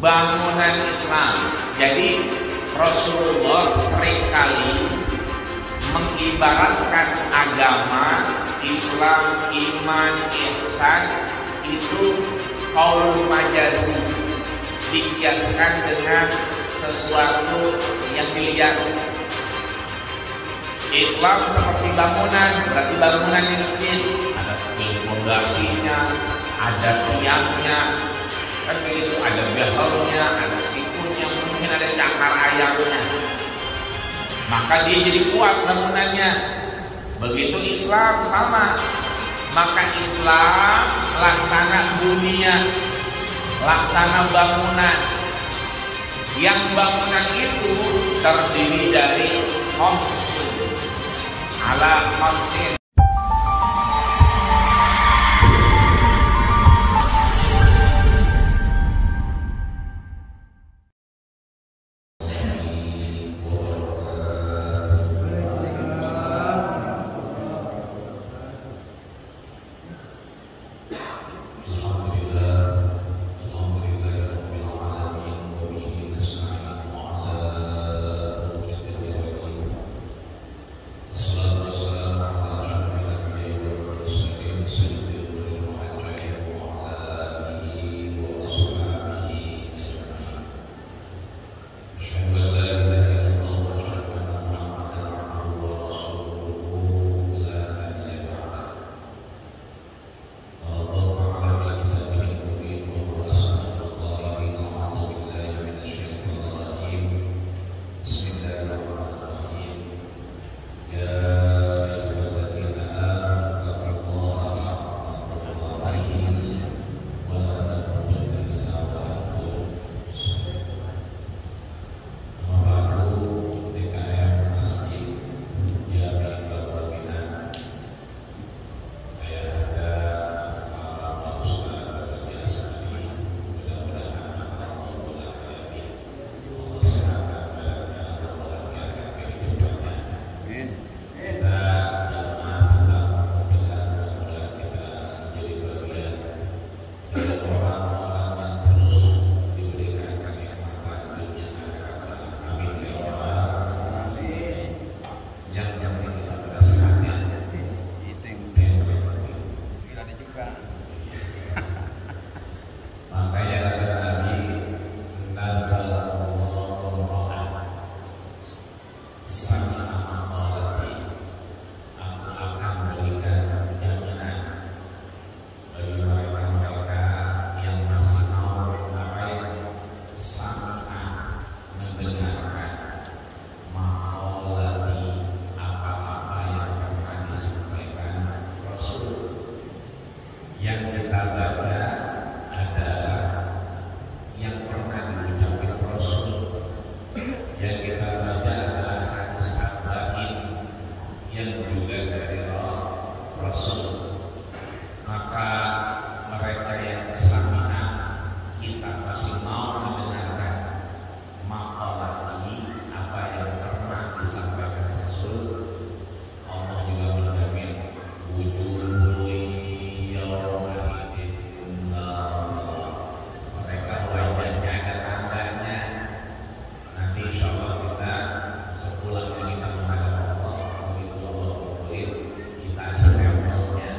bangunan Islam. Jadi Rasulullah seringkali mengibaratkan agama Islam, iman, ihsan itu qaul majazi, dikiaskan dengan sesuatu yang dilihat. Islam seperti bangunan, berarti bangunan di masjid ada fondasinya, ada tiangnya, kan begitu, ada behelnya, ada sikunnya, mungkin ada cakar ayamnya, maka dia jadi kuat bangunannya. Begitu Islam sama, maka Islam laksana dunia, laksana bangunan. Yang bangunan itu terdiri dari khamsin ala khamsin. Yang kita baca adalah yang pernah diucapkan Rasul. Yang kita baca adalah hadis arba'in yang juga dari Rasul. Maka mereka yang sami'ah, kita masih mau mendengarkan maqalat ini, apa yang pernah disampaikan Rasul. Allah juga menjamin wujuh mereka wajahnya ada tandanya. Nanti insya Allah kita sepulang kita menghadap Allah, begitu Allah berkulit, kita ada stempelnya.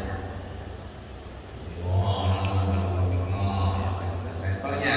Stempelnya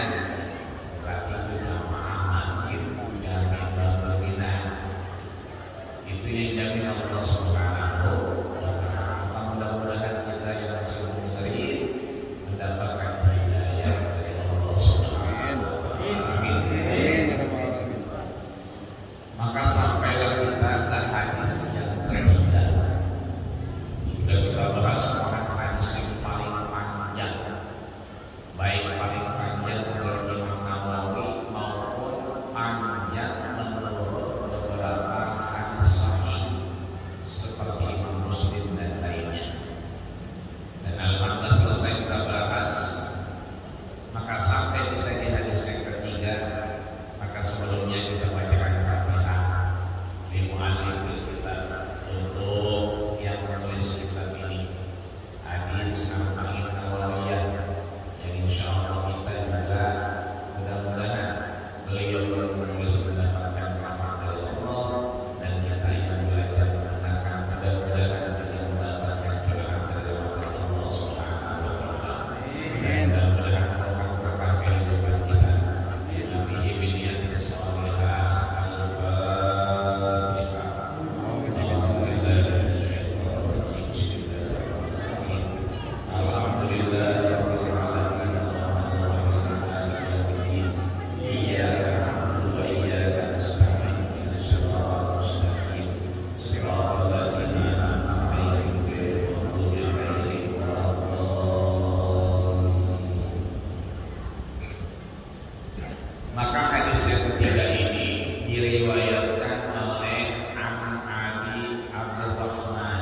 Maka hadis yang ketiga ini diriwayatkan oleh Abi Abdurrahman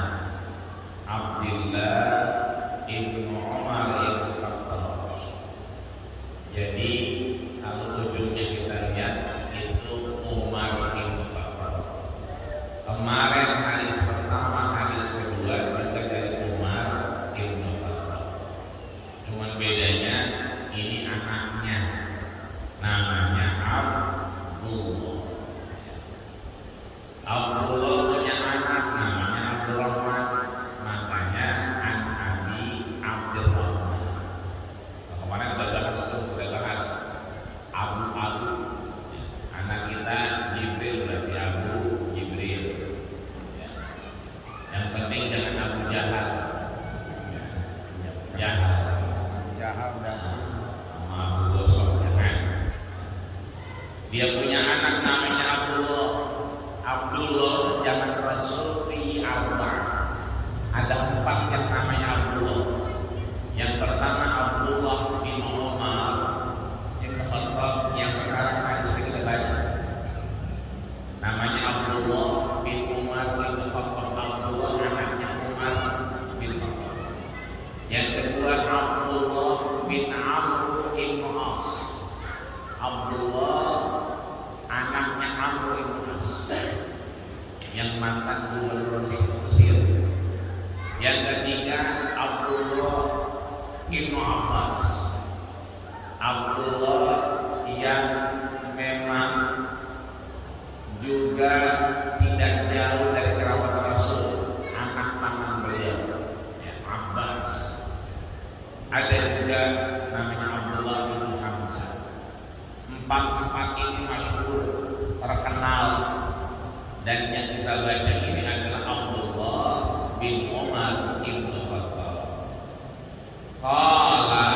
Abdullah ibnu Umar ibn Khattab. Jadi kalau ujungnya kita lihat itu Umar ibn Khattab. Kemarin hadis pertama, hadis kedua juga dari Umar ibn Khattab. Cuman bedanya ini anaknya, namanya Abdullah. Abdullah punya anak namanya Abdurrahman, makanya an Abi Abdurrahman. Kemarin udah bahas Abu anak kita Jibril, berarti Abu Jibril. Yang penting jangan Abu Jahal. Jahal sama Abu Gosok, jangan. Dia punya anak namanya Abdullah. Abdullah zaman Rasul fi arba. Ada 4 yang namanya Abdullah. Yang pertama Abdullah bin Umar bin Khattab yang sekarang hadis kita baca. Namanya Abdullah bin Umar bin Khattab. Abdullah anaknya Umar bin Khattab. Yang kedua Abdullah bin Amr bin As. Abdullah anaknya Amr bin As yang mantan gubernur Mesir. Yang ketiga Abdullah bin Abbas. Abdullah yang memang juga tidak jauh dari kerabat Rasul, anak paman beliau, ya, Abbas. Ada juga namanya Abdullah bin Hamzah. 4 ini masyhur, terkenal, dan yang kita baca ini adalah Abdullah bin Umar bin Khattab. Qala,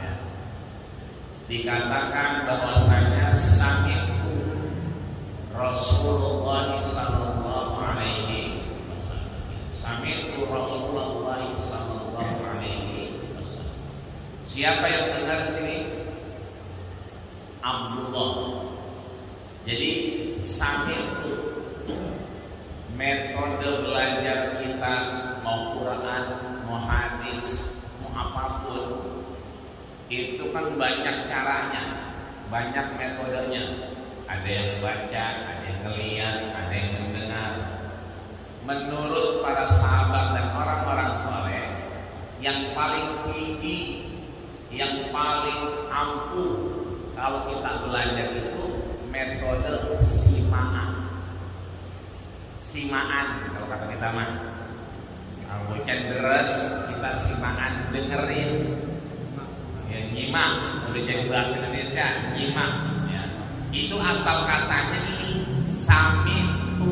ya, dikatakan bahwasanya sami'tu Rasulullah sallallahu alaihi wasallam. Sami'tu Rasulullah sallallahu alaihi wasallam. Siapa yang dengar di sini? Abdullah. Jadi sami'tu, metode belajar kita mau Quran, mau hadis, mau apapun itu kan banyak caranya, banyak metodenya. Ada yang baca, ada yang ngeliat, ada yang mendengar. Menurut para sahabat dan orang-orang soleh, yang paling tinggi, yang paling ampuh kalau kita belajar itu metode simaan. Simaan kalau kata kita mah. Kalau bukan deres, kita simaan, dengerin. Ya, nyimak, udah jadi bahasa Indonesia, nyimak. Ya. Itu asal katanya ini sami'tu.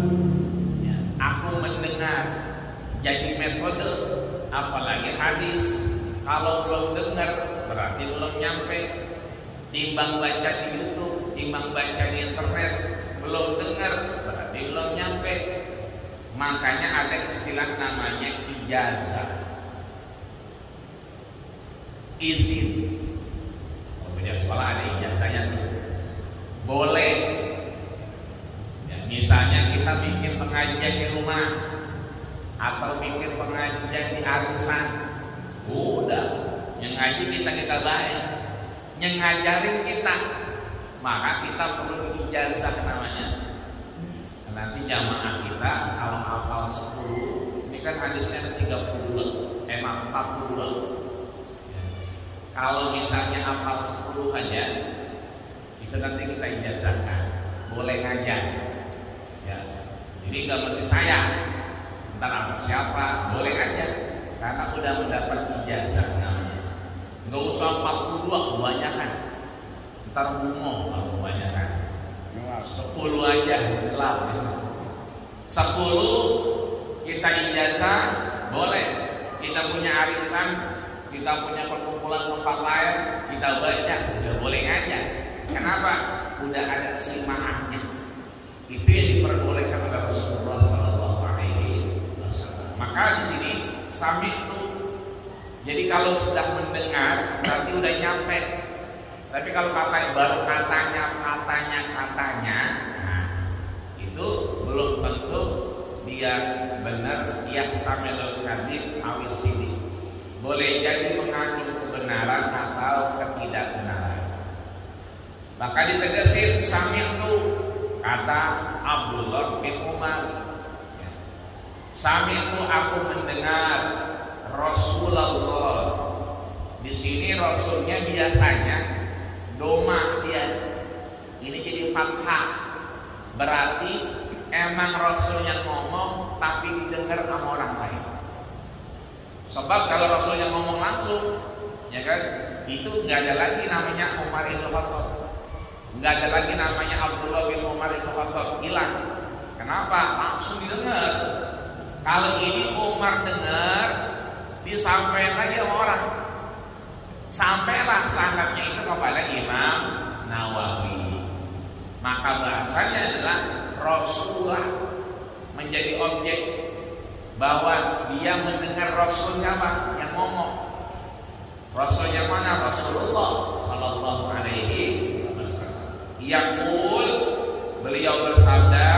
Ya, aku mendengar. Jadi metode, apalagi hadis. Kalau belum dengar, berarti belum nyampe. Timbang baca di YouTube, timbang baca di internet, belum dengar, berarti belum nyampe. Makanya ada istilah namanya ijazah, izin. Kalau punya sekolah ada ijazahnya tuh. Boleh. Ya, misalnya kita bikin pengajian di rumah atau bikin pengajian di arisan, udah, yang ngaji kita bayar. Yang ngajarin kita, maka kita perlu ijazah namanya. Nanti jamaah kita kalau hafal 10, ini kan hadisnya ada 30, 40. Kalau misalnya hafal 10 aja, itu nanti kita ijazahkan, boleh ngajar. Ya, jadi nggak mesti saya, ntar apa siapa, boleh ngajar, karena udah mendapat ijazah namanya. Nggak usah 42 kebanyakan, ntar bungo kalau kebanyakan. 10 aja, 10 kita ijazah boleh. Kita punya arisan, kita punya perkumpulan tempat lain, kita baca, udah boleh ngajar. Kenapa? Udah ada simaahnya. Itu yang diperbolehkan oleh Rasulullah SAW. Maka di sini sami itu, jadi kalau sudah mendengar berarti udah nyampe. Tapi kalau baru katanya, nah, itu belum tentu dia benar, yahtamilul kadzib awis sidiq. Boleh jadi mengandung kebenaran atau ketidakbenaran. Maka ditegasin sami'tu, kata Abdullah bin Umar. Sami'tu, aku mendengar Rasulullah. Di sini Rasulnya biasanya doma dia, ini jadi fathah, berarti emang Rasulnya ngomong tapi didengar sama orang lain. Sebab kalau Rasulnya ngomong langsung, ya kan, itu nggak ada lagi namanya Umar bin Khattab, nggak ada lagi namanya Abdullah bin Umar bin Khattab, hilang. Kenapa? Langsung didengar. Kalau ini Umar dengar, disampaikan lagi sama orang. Sampailah sanadnya itu kepada Imam Nawawi. Maka bahasanya adalah Rasulullah menjadi objek, bahwa dia mendengar Rasulnya apa? Yang ngomong. Rasulnya mana? Rasulullah Sallallahu Alaihi Wasallam. Yaqul, beliau bersabda,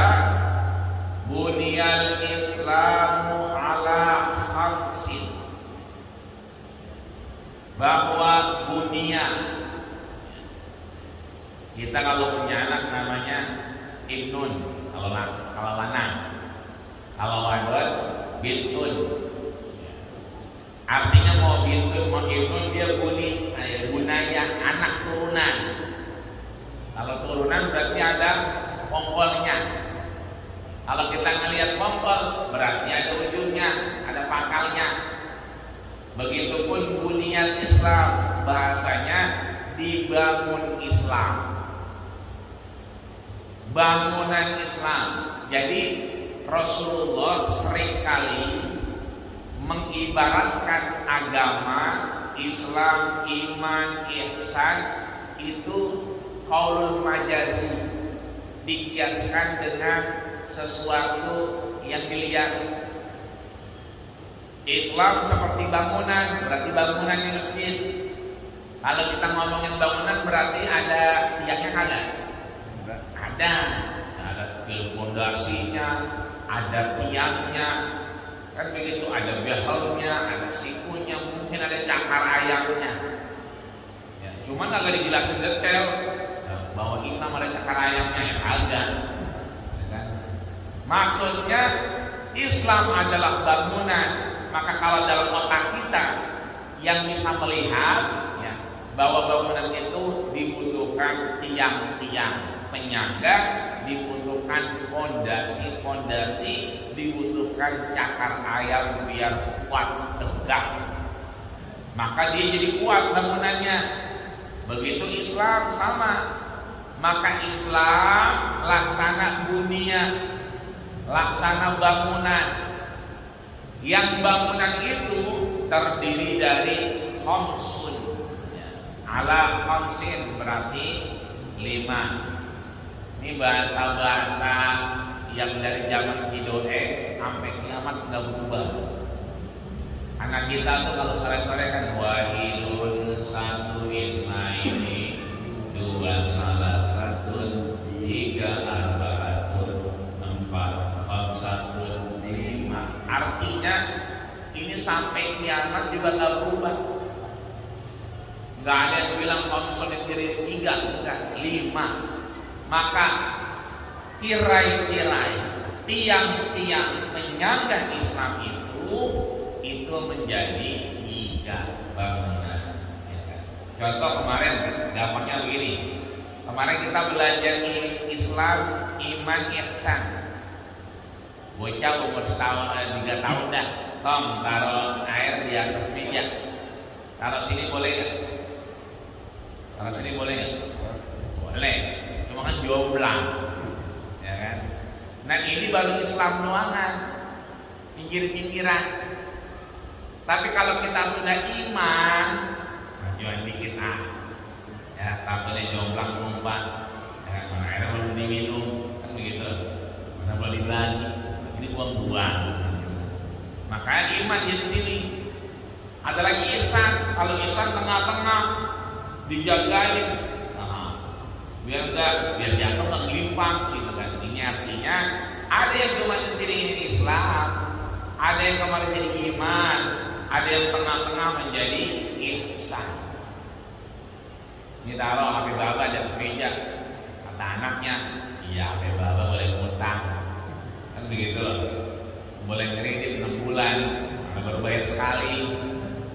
buniyal Islamu ala khamsin, bahwa bunia, kita kalau punya anak namanya Ibnun, kalau lanang, kalau wadon bintun. Artinya mau bintun mau Ibnun, dia bunaya, anak turunan. Kalau turunan berarti ada pongkolnya. Kalau kita ngelihat pongkol berarti ada ujungnya, ada pangkalnya. Begitupun buniyal Islam, bahasanya dibangun Islam, bangunan Islam. Jadi Rasulullah seringkali mengibaratkan agama Islam, iman, ihsan itu qaulul majazi, dikiaskan dengan sesuatu yang dilihat. Islam seperti bangunan, berarti bangunan di masjid. Kalau kita ngomongin bangunan berarti ada tiangnya kagak? Ada fondasinya, ada tiangnya, kan begitu. Ada behelnya, ada sikunya, mungkin ada cakar ayamnya. Ya, cuman agak dijelasin detail bahwa Islam ada cakar ayamnya, yang kagak. Ya kan? Maksudnya Islam adalah bangunan. Maka kalau dalam otak kita yang bisa melihat ya, bahwa bangunan itu dibutuhkan tiang-tiang penyangga, dibutuhkan pondasi-pondasi, dibutuhkan cakar ayam biar kuat tegak, maka dia jadi kuat bangunannya. Begitu Islam sama. Maka Islam laksana bunia, laksana bangunan. Yang bangunan itu terdiri dari khamsun, ala khamsin berarti 5. Ini bahasa-bahasa yang dari zaman Kidoe sampai kiamat nggak berubah. Anak kita tuh kalau sore-sore kan wahidun, 1 isnaini, 2 salasatun, 3 arbaatun, 4 khamsatun, 5. Artinya ini sampai kiamat juga nggak berubah. Nggak ada yang bilang khamsun itu 3, enggak, 5. Maka tirai-tirai, tiang-tiang penyangga Islam itu menjadi 3 bangunan. Contoh kemarin gampangnya begini. Kemarin kita belajar Islam, iman, ihsan. Bocah umur 3 tahun dah, Tom taruh air di atas meja. Taruh sini boleh nggak? Taruh sini boleh nggak? Boleh. Cuma kan jomblang, ya kan? Nah ini baru Islam nuangan, pinggir-pinggiran. Tapi kalau kita sudah iman, majuan dikit ya takutnya jomblang umpan, ya, mana airnya belum diminum, kan begitu. Mana boleh lagi, ini buang-buang. Makanya iman di sini. Ada lagi ihsan. Kalau ihsan tengah-tengah dijagain, biar jatuh nggak gelimpang gitu kan. Ini artinya ada yang kemarin sini ini Islam, ada yang kemarin jadi iman, ada yang tengah-tengah menjadi ihsan. Ini taruh HP baba di atas meja, kata anaknya, iya HP baba boleh ngutang, kan begitu. Boleh kredit 6 bulan, karena baru bayar sekali.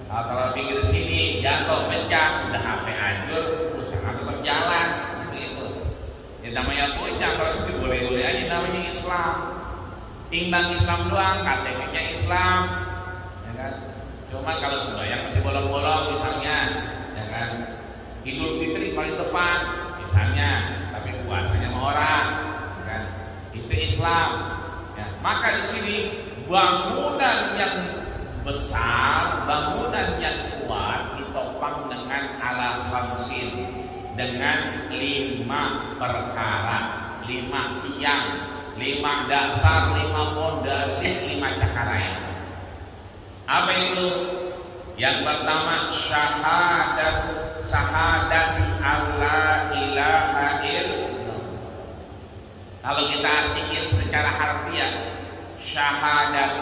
Kalau pinggir sini jatuh pecah, udah HP hancur, utang tetap jalan, begitu. Ya namanya bocah, kalau sedih boleh-boleh aja, namanya Islam. Timbang Islam doang, KTP-nya Islam, ya kan. Cuma kalau sembahyang masih bolong-bolong misalnya, ya kan. Idul Fitri paling tepat, misalnya, tapi puasanya sama orang, ya kan. Itu Islam. Ya, maka di sini bangunan yang besar, bangunan yang kuat ditopang dengan ala khamsin, dengan 5 perkara, 5 tiang, 5 dasar, 5 pondasi, 5 cakaraya. Apa itu? Yang pertama syahadati alla ilaha illallah. Kalau kita artikan secara harfiah, syahadat.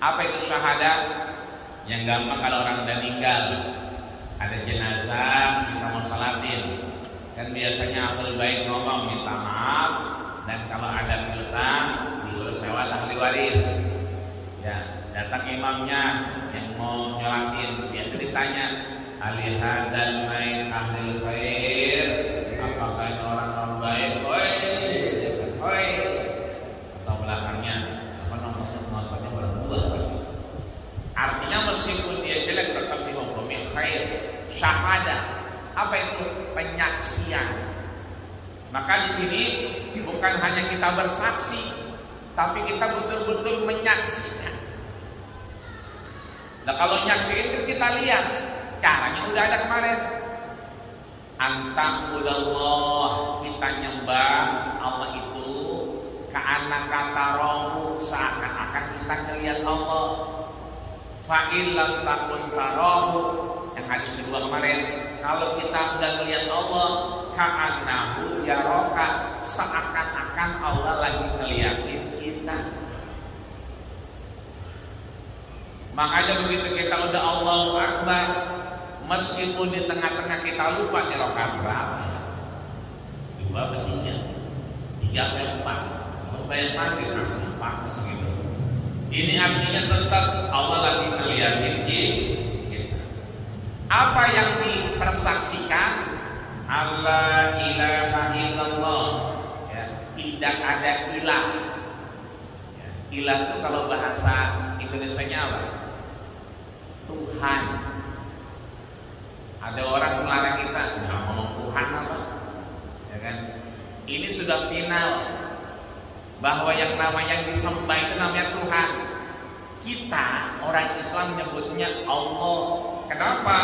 Apa itu syahadat? Yang gampang kalau orang udah meninggal, ada jenazah, kita mau salatin, kan biasanya ahli bait ngomong minta maaf, dan kalau ada piutang diurus lewat ahli waris. Ya, datang imamnya yang mau nyolatin, dia ditanya, ahli hadzal bait ahli khair, apakah ini orang baik? Hoi, atau belakangnya apa nontonnya berdua. Artinya meskipun dia jelek tetap dihukumi khair. Syahadat, apa itu? Penyaksian. Maka di sini bukan hanya kita bersaksi, tapi kita betul-betul menyaksikan. Nah kalau nyaksiin kan kita lihat, caranya udah ada kemarin. Anta'budallah, kita nyembah Allah itu ka'annaka tarahu, seakan-akan kita ngelihat Allah. Fa'il lam takun tarahu, yang hadis kedua kemarin, kalau kita udah ngelihat Allah, ka'annahu yaraka, seakan-akan Allah lagi ngeliatin kita. Makanya begitu kita udah Allahu Akbar, meskipun di tengah-tengah kita lupa di rakaat berapa ya? 2 atau 3? 3 atau 4? Kalau bayar maghrib masih 4 gitu. Ini artinya tetap Allah lagi ngeliatin kita. Apa yang dipersaksikan? Allah ilaha illallah, ya, tidak ada ilah. Ya, ilah itu kalau bahasa Indonesianya apa? Tuhan. Ada orang melarang kita, nggak ngomong Tuhan apa, ya kan? Ini sudah final bahwa yang namanya disembah itu namanya Tuhan. Kita orang Islam menyebutnya Allah. Kenapa?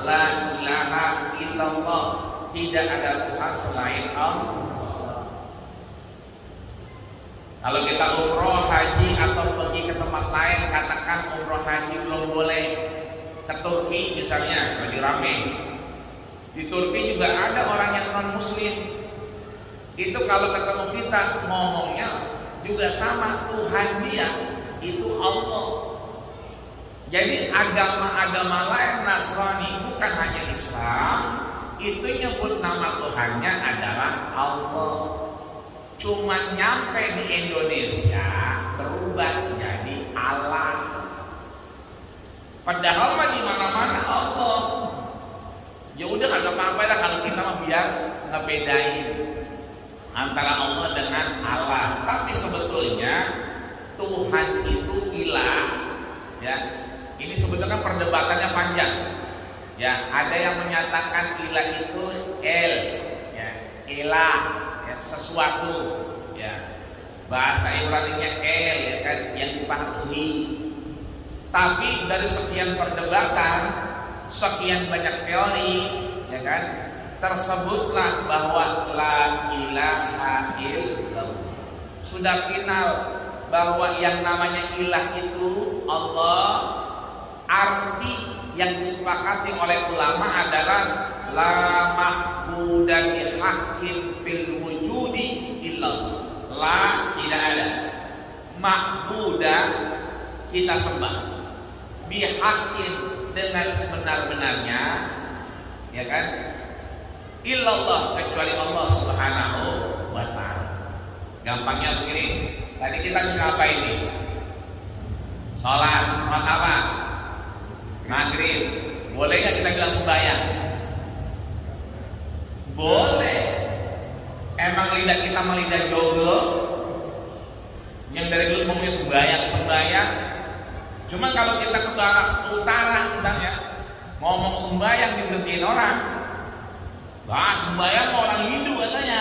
La ilaha illallah, tidak ada Tuhan selain Allah. Kalau kita umroh, haji atau pergi ke tempat lain, katakan umroh haji belum boleh. Ke Turki misalnya, lagi rame. Di Turki juga ada orang yang non muslim. Itu kalau ketemu kita ngomongnya juga sama, Tuhan dia itu Allah. Jadi agama-agama lain, Nasrani, bukan hanya Islam, itu nyebut nama Tuhannya adalah Allah. Cuma nyampe di Indonesia berubah jadi Allah. Padahal mah di mana-mana Allah. Ya udah kagak apa-apa lah kalau kita mah biar ngebedain antara Allah dengan Allah. Tapi sebetulnya Tuhan itu ilah, ya. Ini sebetulnya perdebatannya panjang. Ya, ada yang menyatakan ilah itu el, ya, ilah, ya, sesuatu, ya. Bahasa Ibrani-nya el, ya kan, yang dipatuhi. Tapi dari sekian perdebatan, sekian banyak teori, ya kan, tersebutlah bahwa la ilaha illallah. Sudah final bahwa yang namanya ilah itu Allah. Arti yang disepakati oleh ulama adalah la ma'budan bihaqqin fil wujudi illallah. La, tidak ada ma'buda kita sembah, bihaqqin dengan sebenar-benarnya, ya kan, illallah kecuali Allah Subhanahu wa ta'ala. Gampangnya begini, tadi kita bisa apa ini? Sholat, sholat apa? Maghrib. Boleh nggak kita bilang sembahyang? Boleh. Emang lidah kita sama lidah jomblo yang dari dulu ngomongnya sembahyang. Cuma kalau kita ke utara misalnya ngomong sembahyang diberhentiin orang. Wah, sembahyang orang Hindu katanya.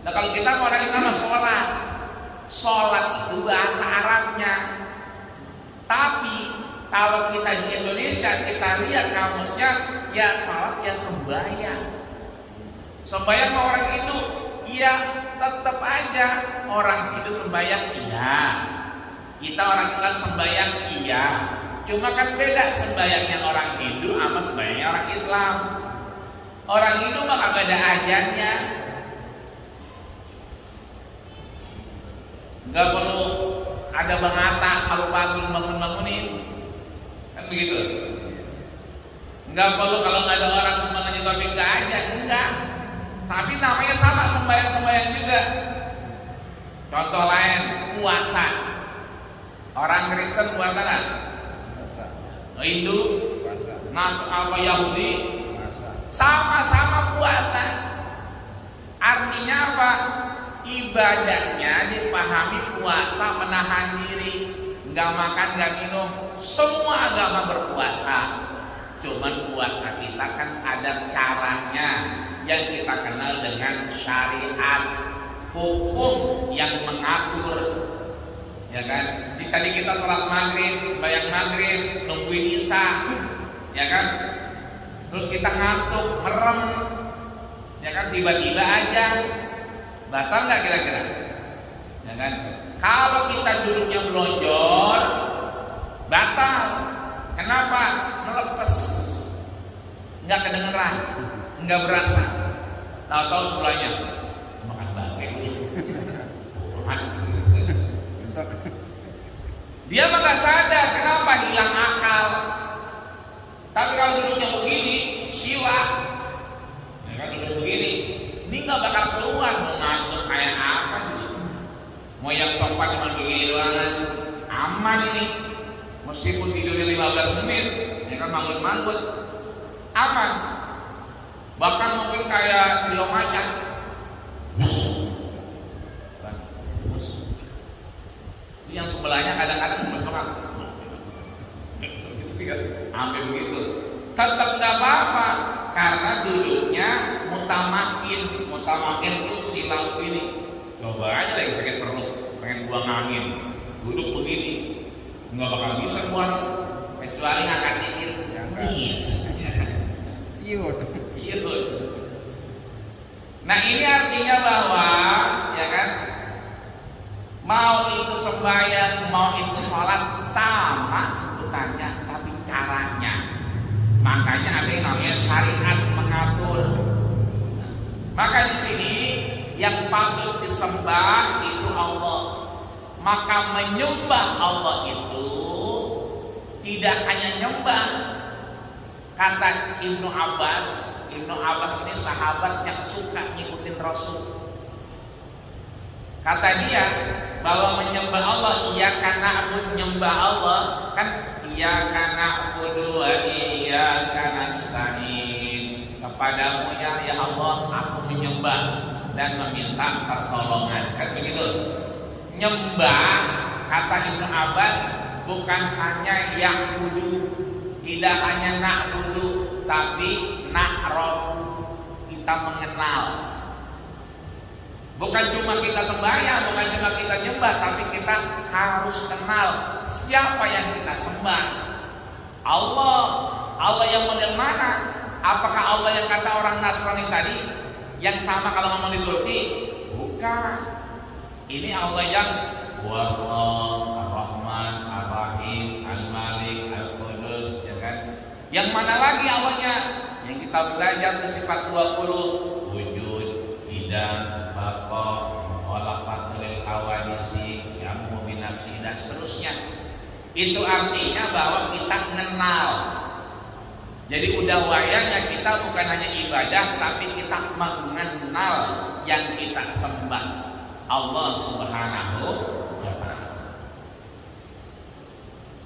Nah kalau kita orang Islam sholat. Sholat itu bahasa Arabnya. Tapi kalau kita di Indonesia kita lihat kamusnya, ya sholat ya sembahyang. Sembahyang orang Hindu, iya tetap aja orang Hindu sembahyang iya. Kita orang Islam sembahyang iya. Cuma kan beda sembahyangnya orang Hindu sama sembahyangnya orang Islam. Orang Hindu mah kagak ada ajannya. Gak perlu ada bangata kalau pagi bangun-bangunin. Kan begitu. Enggak perlu kalau nggak ada orang menanya topik nggak aja, enggak. Tapi namanya sama sembahyang juga. Contoh lain puasa. Orang Kristen puasa kan? Puasa. Hindu puasa. Apa Yahudi? Puasa. Sama-sama puasa. Artinya apa? Ibadahnya dipahami puasa, menahan diri, nggak makan, nggak minum. Semua agama berpuasa. Cuman puasa kita kan ada caranya yang kita kenal dengan syariat, hukum yang mengatur, ya kan? Tadi kita sholat maghrib, sembahyang maghrib, nungguin isya, ya kan? Terus kita ngantuk, merem, ya kan? Tiba-tiba aja, batal nggak kira-kira? Ya kan? Kalau kita duduknya melonjor, batal. Kenapa? Melepas, nggak kedengeran, nggak berasa. Tahu-tahu sebelahnya makan bangkai gue. Dia mah nggak sadar kenapa hilang akal. Tapi kalau duduknya begini, sila, ya kan duduk begini, ini nggak bakal keluar. Mau ngantuk kayak apa juga. Mau yang sopan cuma begini doang, aman ini. Meskipun tidurnya 15 menit, ya kan manggut-manggut, aman. Bahkan mungkin kayak trio macan. Yang sebelahnya kadang-kadang gemes banget. Gitu kan? Sampai begitu. Tetap nggak apa-apa karena duduknya mutamakin itu silau ini. Coba aja lagi sakit perut, pengen buang angin, duduk begini. Nggak bakal bisa buat kecuali ngangkat dikit. Yes. Iut. Nah ini artinya bahwa ya kan mau itu sembahyang, mau itu sholat sama sebutannya, tapi caranya. Makanya ada yang namanya syariat mengatur. Maka di sini yang patut disembah itu Allah. Maka menyembah Allah itu tidak hanya nyembah. Kata Ibnu Abbas ini sahabat yang suka ngikutin Rasul. Kata dia bahwa menyembah Allah, iyyaka na'budu, nyembah Allah kan iyyaka na'budu wa iyyaka nasta'in. Kepadamu ya Allah aku menyembah dan meminta pertolongan. Kan begitu? Nyembah kata Ibnu Abbas bukan hanya yang kudu, tidak hanya na'budu, tapi na'rafu, kita mengenal. Bukan cuma kita sembahyang, bukan cuma kita nyembah, tapi kita harus kenal siapa yang kita sembah. Allah. Allah yang model mana? Apakah Allah yang kata orang Nasrani tadi, yang sama kalau ngomong di Turki? Bukan. Ini Allah yang Wallah, Ar-Rahman, Ar-Rahim, Al-Malik, Al-Qudus, ya kan? Yang mana lagi Allahnya? Yang kita belajar ke sifat 20, wujud, hidang, baqa, mukhalafat lil hawadisi, yamu binafsi dan seterusnya. Itu artinya bahwa kita kenal. Jadi udah wayanya kita bukan hanya ibadah, tapi kita mengenal yang kita sembah, Allah Subhanahu wa ta'ala.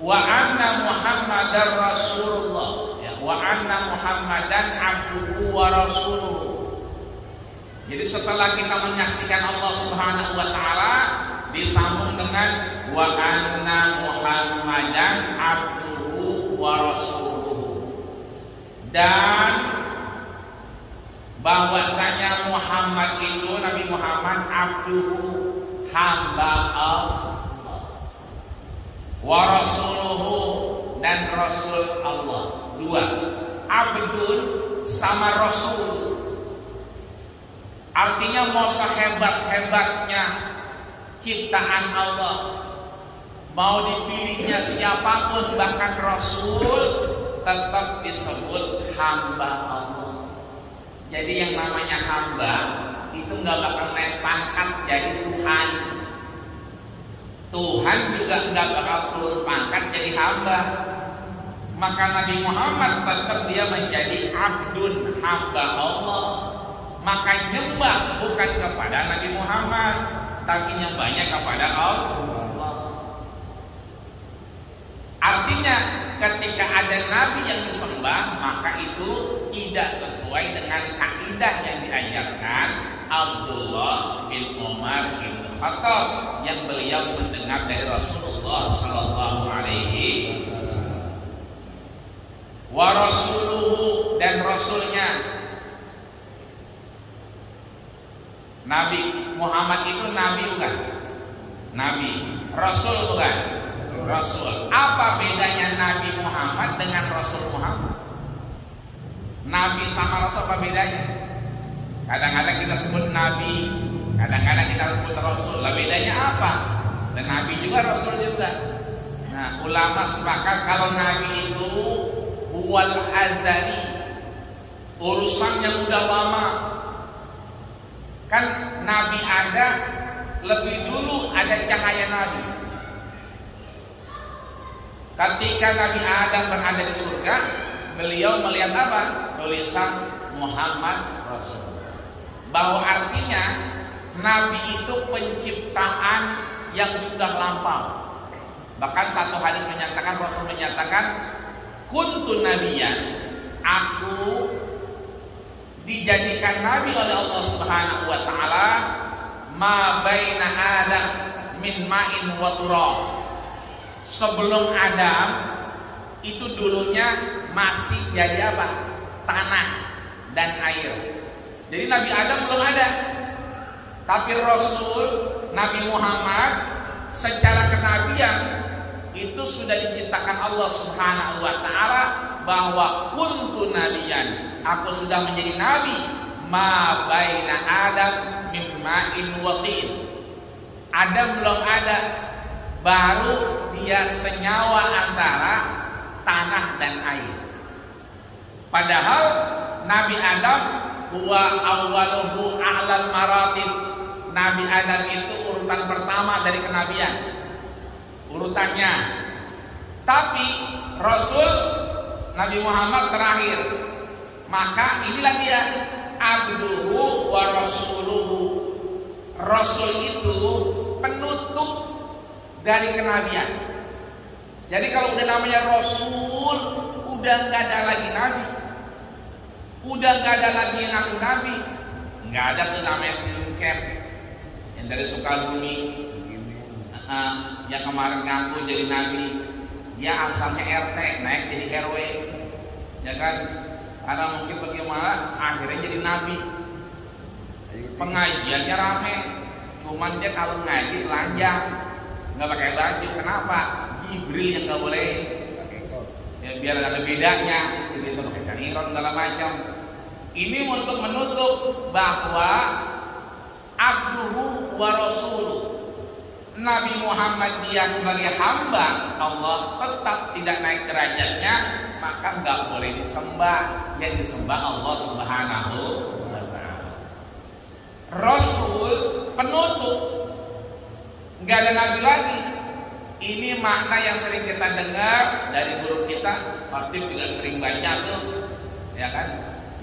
Wa anna Muhammadar Rasulullah, ya, wa anna Muhammadan abduhu wa rasuluhu. Jadi setelah kita menyaksikan Allah Subhanahu wa ta'ala, disambung dengan wa anna Muhammadan abduhu wa rasuluhu, dan bahwasanya Muhammad itu, Nabi Muhammad, abduhu, hamba Allah, wa rasuluhu, dan rasul Allah. Dua, abdun sama rasul. Artinya mau sehebat-hebatnya ciptaan Allah, mau dipilihnya siapapun, bahkan rasul, tetap disebut hamba Allah. Jadi yang namanya hamba itu nggak bakal naik pangkat jadi Tuhan. Tuhan juga nggak bakal turun pangkat jadi hamba. Maka Nabi Muhammad tetap dia menjadi abdun, hamba Allah. Maka nyembah bukan kepada Nabi Muhammad, tapi nyembahnya kepada Allah. Artinya ketika ada nabi yang disembah, maka itu tidak sesuai dengan kaidah yang diajarkan Abdullah bin Umar bin Khattab yang beliau mendengar dari Rasulullah sallallahu alaihi wasallam. Wa rasuluhu, dan rasulnya. Nabi Muhammad itu nabi bukan? Nabi. Rasul bukan? Rasul. Apa bedanya Nabi Muhammad dengan Rasul Muhammad? Nabi sama Rasul apa bedanya? Kadang-kadang kita sebut Nabi, kadang-kadang kita sebut Rasul. Lah bedanya apa? Dan Nabi juga, Rasul juga. Nah, ulama sepakat kalau Nabi itu huwal azali, urusannya udah lama. Kan Nabi ada lebih dulu ada cahaya Nabi. Ketika Nabi Adam berada di surga, beliau melihat apa? Tulisan Muhammad Rasul. Bahwa artinya Nabi itu penciptaan yang sudah lampau. Bahkan satu hadis menyatakan, Rasul menyatakan, kuntu nabiyan, aku dijadikan nabi oleh Allah Subhanahu wa ta'ala ma baina Adam min ma'in wa turab. Sebelum Adam itu dulunya masih jadi apa? Tanah dan air. Jadi Nabi Adam belum ada. Tapi Rasul Nabi Muhammad secara kenabian itu sudah diciptakan Allah Subhanahu wa ta'ala bahwa kuntu nabiyan, aku sudah menjadi nabi ma baina Adam min ma'in wa tin. Adam belum ada, baru dia senyawa antara tanah dan air. Padahal Nabi Adam huwa awwaluhu a'lal maratib. Nabi Adam itu urutan pertama dari kenabian, urutannya. Tapi Rasul Nabi Muhammad terakhir. Maka inilah dia abduhu wa rasuluhu. Rasul itu penutup dari kenabian. Jadi kalau udah namanya Rasul, udah nggak ada lagi nabi, udah nggak ada lagi yang ngaku nabi. Nggak ada tuh namanya Singkep yang dari Sukabumi, yang kemarin ngaku jadi nabi. Dia asalnya RT naik jadi RW, ya kan? Karena mungkin bagaimana akhirnya jadi nabi. Pengajiannya rame, cuman dia kalau ngaji telanjang, nggak pakai baju. Kenapa? Jibril yang nggak boleh. Ya, biar ada bedanya, begitu pakai kaniron segala macam. Ini untuk menutup bahwa abduhu wa rasuluh, Nabi Muhammad dia sebagai hamba Allah tetap tidak naik derajatnya maka nggak boleh disembah. Yang disembah Allah Subhanahu wa Ta'ala. Rasul penutup, nggak ada nabi lagi. Ini makna yang sering kita dengar dari guru kita, khatib juga sering baca tuh, ya kan?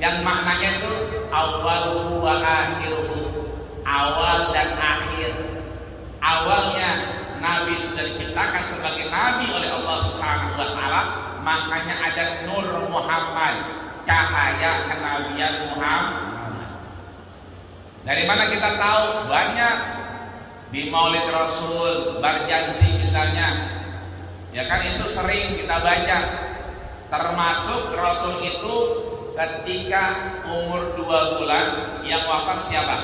Yang maknanya itu awaluhu wa akhiruhu, awal dan akhir. Awalnya Nabi sudah diciptakan sebagai Nabi oleh Allah Subhanahu wa Ta'ala, makanya ada Nur Muhammad, cahaya kenabian Muhammad. Dari mana kita tahu? Banyak di Maulid Rasul, Barjansi misalnya, ya kan, itu sering kita baca. Termasuk Rasul itu ketika umur 2 bulan yang wafat siapa?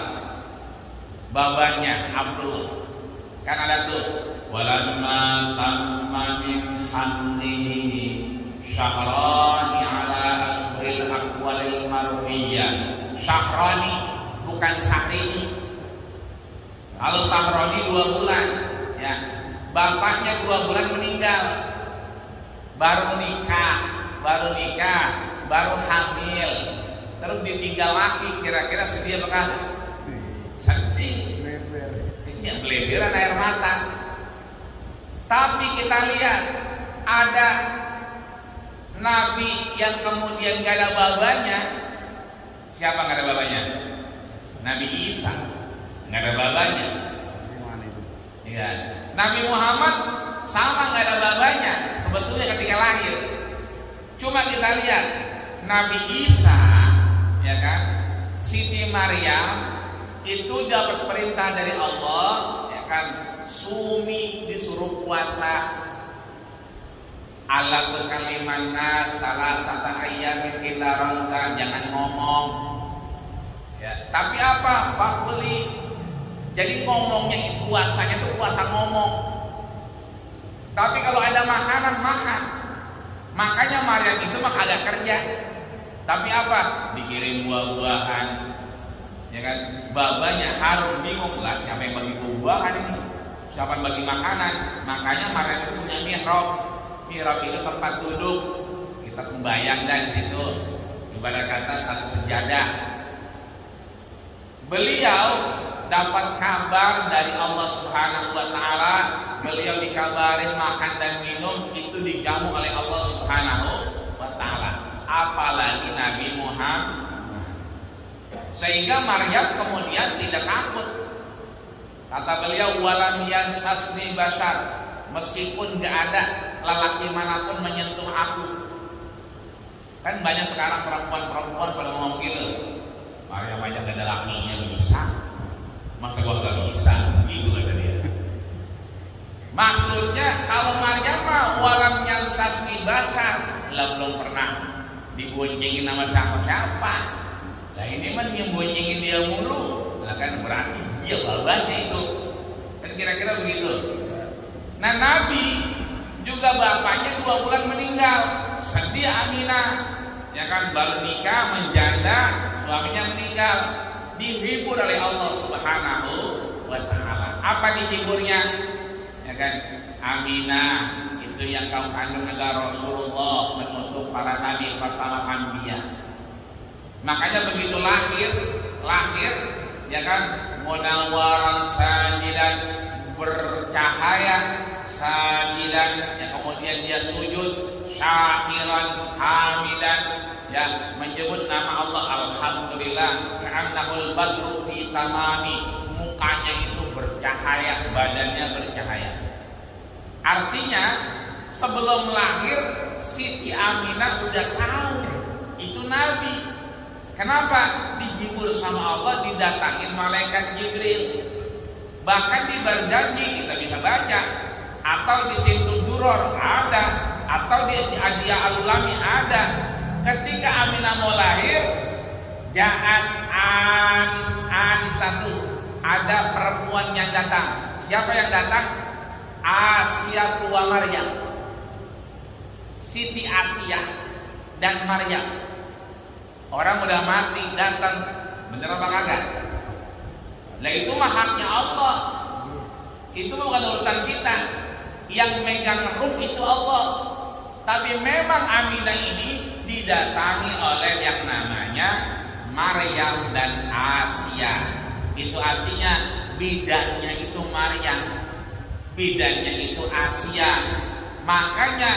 Babanya Abdullah. Kan ada tuh, walamma tamma min hamlihi syahrani ala ashril aqwalil marwiyah. Syahrani bukan sahrini. Kalau Sahroni 2 bulan, ya, bapaknya 2 bulan meninggal, baru nikah, baru hamil, terus ditinggal lagi, kira-kira sedih apa kagak? Sedih, ya, beleberan air mata. Tapi kita lihat ada Nabi yang kemudian gak ada babanya. Siapa gak ada babanya? Nabi Isa. Nggak ada babanya. Ya. Nabi Muhammad sama nggak ada babanya sebetulnya ketika lahir. Cuma kita lihat Nabi Isa, ya kan, Siti Maryam itu dapat perintah dari Allah, ya kan, sumi, disuruh puasa. Ala kalimanna salah satu ayamin ila Ramzan, jangan ngomong. Ya, tapi apa? Fakuli. Jadi ngomongnya itu, puasanya itu puasa ngomong. Tapi kalau ada makanan, makan. Makanya Maryam itu mah kagak kerja. Tapi apa? Dikirim buah-buahan. Ya kan? Babanya Harun bingung lah, siapa yang bagi buah-buahan ini? Siapa yang bagi makanan? Makanya Maryam itu punya mihrab. Mihrab itu tempat duduk. Kita sembahyang dari situ. Ibarat kata satu sejadah. Beliau dapat kabar dari Allah Subhanahu wa Ta'ala, beliau dikabarin makan dan minum itu dijamu oleh Allah Subhanahu wa Ta'ala, apalagi Nabi Muhammad. Sehingga Maryam kemudian tidak takut. Kata beliau, walam yansasni bashar, meskipun gak ada lelaki manapun menyentuh aku. Kan banyak sekarang perempuan-perempuan pada ngomong gitu, Maryam aja gak ada lakinya bisa, masa gua gak bisa? Gitu kata dia. Maksudnya kalau Maryam mah walam yansasni bashar, lah belum pernah diboncengin sama siapa-siapa. Nah ini mah yang boncengin dia mulu, lah kan berarti dia babanya itu. Kan kira-kira begitu. Nah Nabi juga bapaknya 2 bulan meninggal, sedih Aminah, ya kan, baru nikah menjanda, suaminya meninggal, dihibur oleh Allah Subhanahu wa Ta'ala. Apa dihiburnya? Ya kan, Aminah itu yang kau kandung adalah Rasulullah, menutup para nabi khatamul anbiya. Makanya begitu lahir, ya kan, munawwaran sajidan, bercahaya sajidan, ya kemudian dia sujud, syakiran hamidan, ya menyebut nama Allah, alhamdulillah, ka'annahul badru fi tamami, mukanya itu bercahaya, badannya bercahaya. Artinya sebelum lahir Siti Aminah udah tahu itu Nabi. Kenapa? Dihibur sama Allah, didatangin malaikat Jibril. Bahkan di Barzanji kita bisa baca, atau di Sintul Duror ada, atau di Adiyah Al-Ulami ada. Ketika Aminah mau lahir, Ja'at Anisatu, ada perempuan yang datang. Siapa yang datang? Asia tua Maryam, Siti Asia dan Maryam. Orang udah mati datang, bener apa kagak? Lah itu mah haknya Allah. Itu bukan urusan kita. Yang megang ruh itu Allah. Tapi memang Aminah ini didatangi oleh yang namanya Maryam dan Asia. Itu artinya bidannya itu Maryam, bidannya itu Asia. Makanya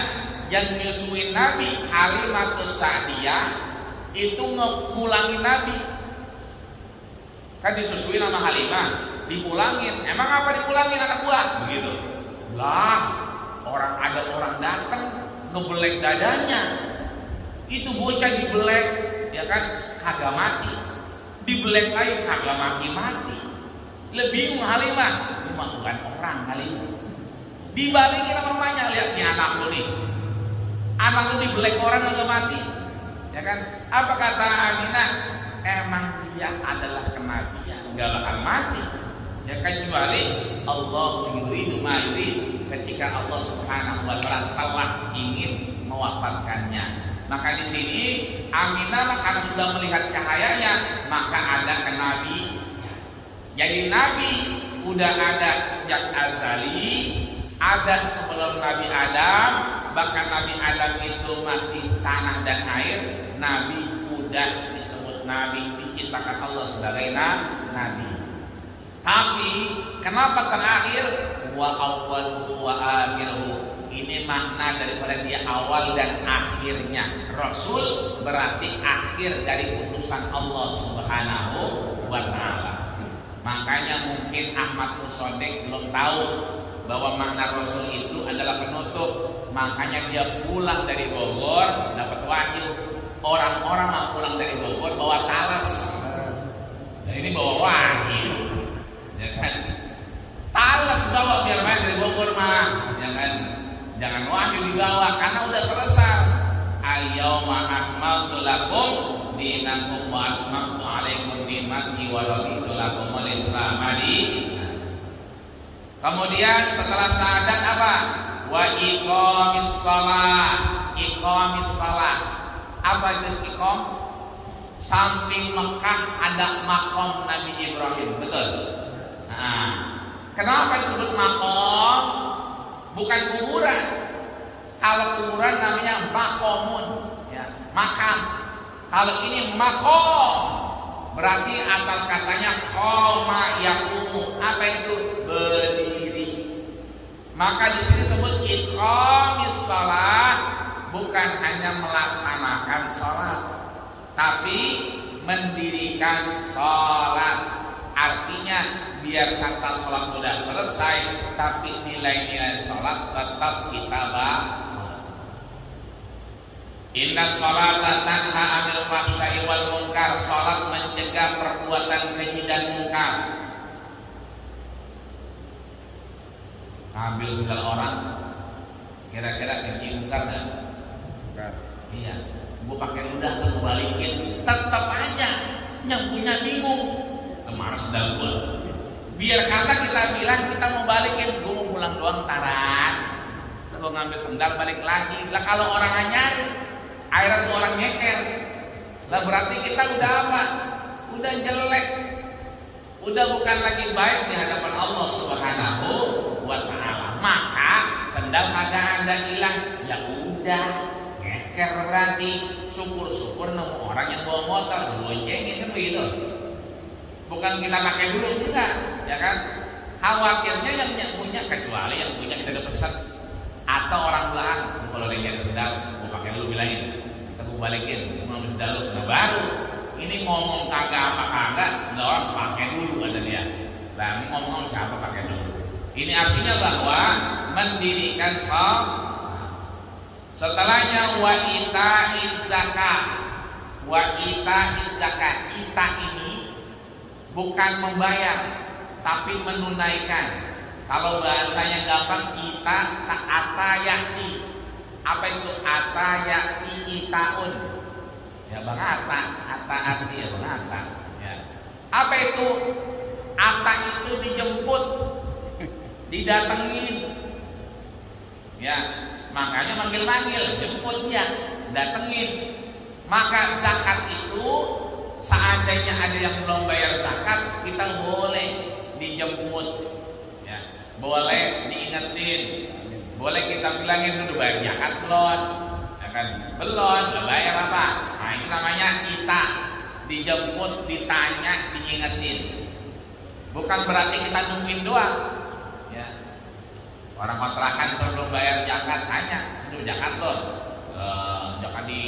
yang nyusuin Nabi Halimatus Sa'diyah itu ngepulangin Nabi. Kan disusuin sama Halimah, dipulangin. Emang apa dipulangin anak gua? Begitu. Lah, ada orang datang ngebelek dadanya. Itu bocah dibelek, ya kan, kagak mati. Dibelek lagi kagak mati. Lebih bingung Halimah, ini mah bukan orang kali. Dibalikin sama mamanya, lihat nih anak lu nih. Anak lu dibelek orang kagak mati. Ya kan? Apa kata Aminah? Emang dia adalah kenabian, enggak bakal mati. Ya kecuali Allahu yuridu ma yurid, ketika Allah Subhanahu wa taala telah ingin mewafatkannya. Maka di sini Aminah karena sudah melihat cahayanya, maka ada kenabi. Jadi nabi udah ada sejak azali, ada sebelum Nabi Adam, bahkan Nabi Adam itu masih tanah dan air. Nabi udah disebut nabi, diciptakan Allah sebagai nabi. Tapi kenapa terakhir wa awwaluhu wa akhiruhu? Ini makna daripada dia awal dan akhirnya. Rasul berarti akhir dari utusan Allah Subhanahu wa taala. Makanya mungkin Ahmad Musodik belum tahu bahwa makna Rasul itu adalah penutup. Makanya dia pulang dari Bogor dapat wahyu. Orang-orang yang pulang dari Bogor bawa talas. Nah ini bawa wahyu, ya kan? Talas bawa biar main dari Bogor mah, ya kan? Jangan wahyu dibawa karena udah selesai. Al-yauma akmaltu lakum dinakum wa atmamtu alaikum ni'mati wa raditu lakumul Islam. Kemudian setelah syahadat apa? Wa iqamis shalah. Iqamis shalah. Apa itu iqam? Samping Mekah ada makom Nabi Ibrahim, betul? Nah, kenapa disebut makom? Bukan kuburan. Kalau kuburan namanya makomun, ya, makam. Kalau ini makom, berarti asal katanya qoma yaqumu. Apa itu? Berdiri. Maka di sini disebut iqamis shalah, bukan hanya melaksanakan sholat, tapi mendirikan sholat. Artinya biar kata sholat sudah selesai, tapi nilai-nilai sholat tetap kita bawa. Inna sholata tanha 'anil fahsya'i wal munkar. Sholat mencegah perbuatan keji dan munkar. Ambil segala orang, kira-kira keji munkar nggak? Munkar. Iya. Gue pakai ludah tuh gue balikin, tetap aja yang punya bingung. Kemarin sedang gue. Biar kata kita bilang kita mau balikin, gue mau pulang doang taran. Gue ngambil sendal balik lagi. Lah kalau orang nyari, akhirnya tuh orang nyeker. Lah berarti kita udah apa? Udah jelek. Udah bukan lagi baik di hadapan Allah Subhanahu wa taala. Maka sendal kagak ada hilang. Ya udah, nyeker berarti. Syukur-syukur nemu orang yang bawa motor, boncengin kan begitu. Bukan kita pakai dulu, enggak, ya kan? Khawatirnya yang punya, kecuali yang punya kita udah pesan. Atau orang belakang, kalau dia nyari pedal, gue pakai dulu bilangin, kita gue balikin, gue ngambil pedal lu, nah baru. Ini ngomong kagak apa kagak, nggak orang pakai dulu ada dia. Nah ngomong siapa pakai dulu. Ini artinya bahwa mendirikan sholat. Setelahnya wa ita'iz zakat. Wa ita'iz zakat. Ita ini bukan membayar, tapi menunaikan. Kalau bahasanya gampang, ita tak atayati. Apa itu atayati itaun? Ya bang ata ya bang ata. Ya. Apa itu? Ata itu dijemput, didatengin. Ya, makanya manggil-manggil, jemput dia, datengin. Maka zakat itu seandainya ada yang belum bayar zakat, kita boleh dijemput, ya, boleh diingetin. boleh kita bilangin dulu bayar zakat belum, ya kan? Belum, bayar apa? Nah itu namanya kita dijemput, ditanya, diingetin. Bukan berarti kita nungguin doang. Ya. Orang kontrakan sebelum bayar zakat tanya, udah zakat belum? Zakat di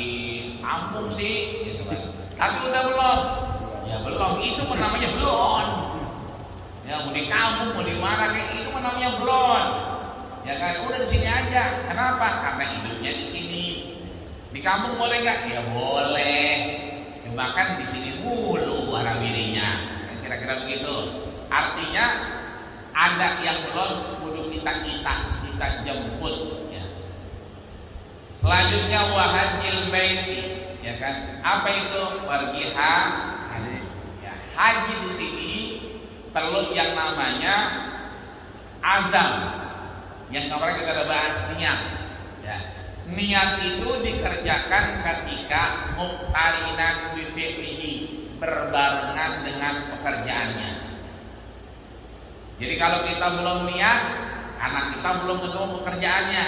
kampung sih, gitu kan. Tapi udah belum? Ya belum. Itu namanya belum. Ya mau di kampung, mau di mana kayak itu namanya belum. Ya kan, udah di sini aja. Kenapa? Karena hidupnya di sini. Di kampung boleh nggak? Ya boleh. Ya, bahkan di sini mulu arah dirinya. Kira-kira begitu. Artinya ada yang belum kudu kita jemput. Ya. Selanjutnya wahajil baiti, ya kan? Apa itu? Pergi haji. Ya, haji di sini perlu yang namanya azam. Yang kemarin kita udah bahas niat. Ya. Niat itu dikerjakan ketika muqtarinan bi fi'lihi, berbarengan dengan pekerjaannya. Jadi kalau kita belum niat, karena kita belum ketemu pekerjaannya.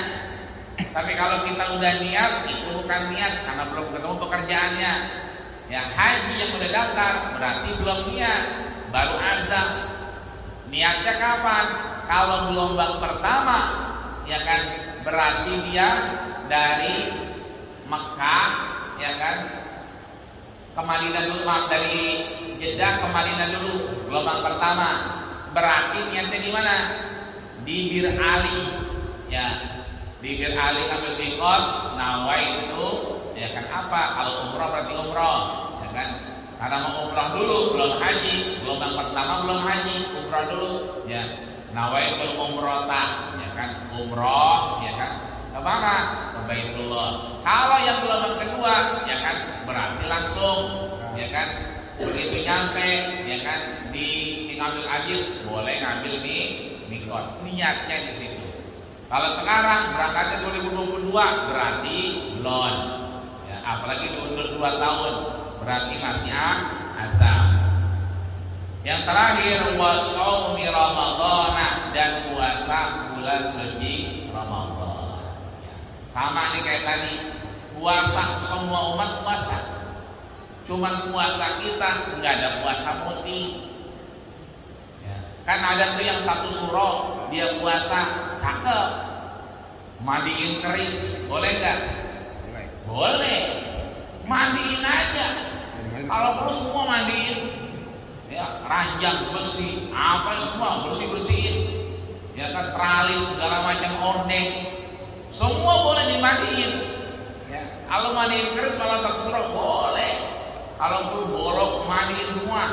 Tapi kalau kita udah niat, itu bukan niat karena belum ketemu pekerjaannya. Ya, haji yang udah daftar berarti belum niat, baru azam. Niatnya kapan? Kalau gelombang pertama, ya kan, berarti dia dari Mekah, ya kan, ke Madinah dulu, dari Jeddah ke Madinah dulu, gelombang pertama. Berarti niatnya di mana? Di Bir Ali, ya, di Bir Ali ambil mikot, nawaitu, ya kan apa? Kalau umroh berarti umroh, ya kan? Karena mau umroh dulu, belum haji. Gelombang pertama belum haji, umroh dulu, ya. Nawaitul umrota, ya kan, umroh, ya kan, kemana? Ke Baitullah. Kalau yang gelombang kedua, ya kan, berarti langsung, ya kan, begitu nyampe, ya kan, di ngambil ajis, boleh ngambil nih mikot. Niatnya di situ. Kalau sekarang berangkatnya 2022, berarti belum, ya, apalagi diundur 2 tahun, berarti masih azam. Yang terakhir wasyaumi Ramadhan, dan puasa bulan suci Ramadan. Ya. Sama nih kayak tadi, puasa semua umat puasa. Cuman puasa kita nggak ada puasa muti. Ya. Kan ada tuh yang satu suro dia puasa cakep, mandiin keris, boleh nggak? Boleh. Mandiin aja. Kalau perlu semua mandiin. Ya, ranjang besi, apa semua bersihin, ya kan, teralis segala macam ordeng, semua boleh dimandiin. Ya, kalau mandiin keris salah satu suruh boleh, kalau perlu bolok mandiin semua,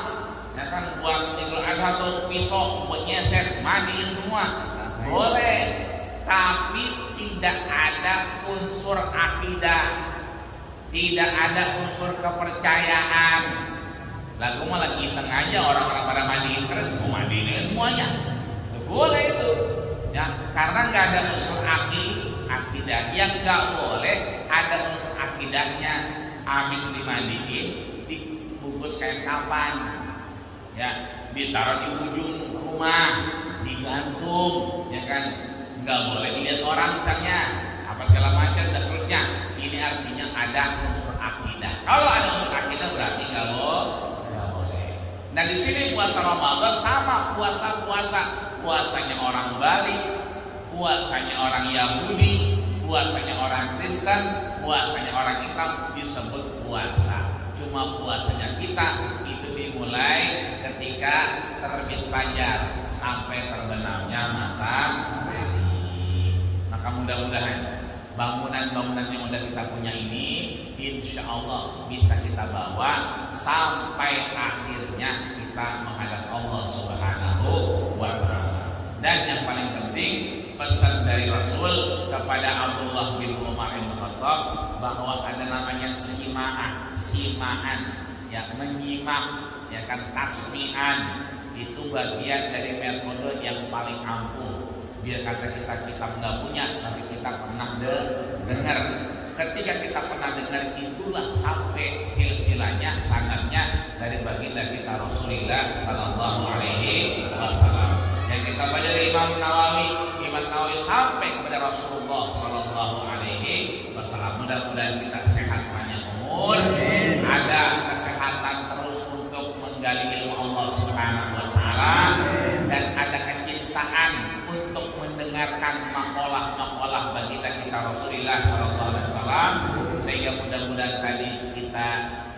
ya kan, buat Idul Adha atau pisau buat nyeset mandiin semua, boleh. Tapi tidak ada unsur akidah, tidak ada unsur kepercayaan. Lagu mah lagi iseng aja, orang-orang pada mandiin keris, mau mandiin semuanya, boleh itu, ya, karena nggak ada unsur akidah. Yang nggak boleh ada unsur akidahnya. Habis dimandiin, dibungkus kain kapan, ya, ditaruh di ujung rumah, digantung, ya kan, nggak boleh dilihat orang misalnya, apa segala macam dan seterusnya. Ini artinya ada unsur akidah. Kalau ada unsur akidah berarti nggak boleh. Nah di sini puasa Ramadan sama puasanya orang Bali, puasanya orang Yahudi, puasanya orang Kristen, puasanya orang Islam disebut puasa. Cuma puasanya kita itu dimulai ketika terbit fajar sampai terbenamnya matahari. Maka mudah-mudahan bangunan-bangunan yang udah kita punya ini insya Allah bisa kita bawa sampai akhirnya kita menghadap Allah Subhanahu wa Ta'ala. Dan yang paling penting, pesan dari Rasul kepada Abdullah bin Umar bin Khattab bahwa ada namanya simaan, ya, menyimak, ya kan, tasmian, itu bagian dari metode yang paling ampuh. Biar kata kita nggak punya, tapi kita pernah dengar. Ketika kita pernah dengar, itulah sampai silsilahnya, sangatnya dari baginda kita Rasulullah Sallallahu Alaihi Wasallam. Yang kita baca dari Imam Nawawi sampai kepada Rasulullah Sallallahu Alaihi Wasallam. Mudah-mudahan kita sehat panjang umur, ada kesehatan terus untuk menggali ilmu Allah Subhanahu Wa Taala, dan ada kecintaan untuk mendengarkan makalah-makalah baginda kita Rasulullah Sallallahu Alaihi Wasallam, sehingga mudah-mudahan tadi kita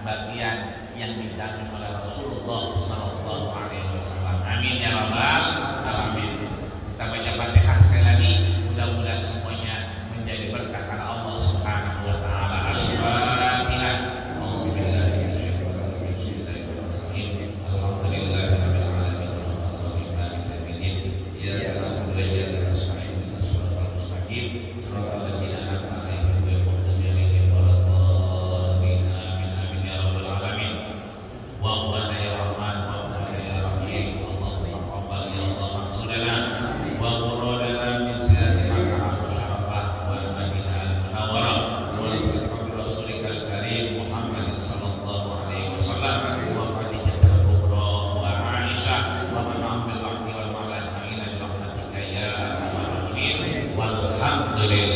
bagian yang dijamin oleh Rasulullah Sallallahu Alaihi Wasallam. Amin ya rabbal alamin. Kita baca Fatihah sekali lagi, mudah-mudahan semuanya menjadi berkah karena Allah Subhanahu Wa Taala. Al-Fatihah. Alhamdulillahirabbil alamin. Alhamdulillahirabbil alamin. Maliki yaumiddin. Iyyaka na'budu wa iyyaka nasta'in. Ihdinas siratal mustaqim. Shiratal ladzina an'amta 'alaihim ghairil maghdubi 'alaihim waladdallin. Amin amin ya rabbal alamin. Wa'afwana ya Rahman, wa'afwana ya Rahim. Allahumma taqabbal ya Allah maksudana wa muradana min ziyarati makam syarafah wal madinah al-munawwarah wa zikri rasulika al-karim Muhammadin sallallahu alaihi wasallam wa Khadijah al-Kubra wa Aisyah wa man bil waqti wal malad ila rahmatika ya arhamar rahimin. Walhamdulillah.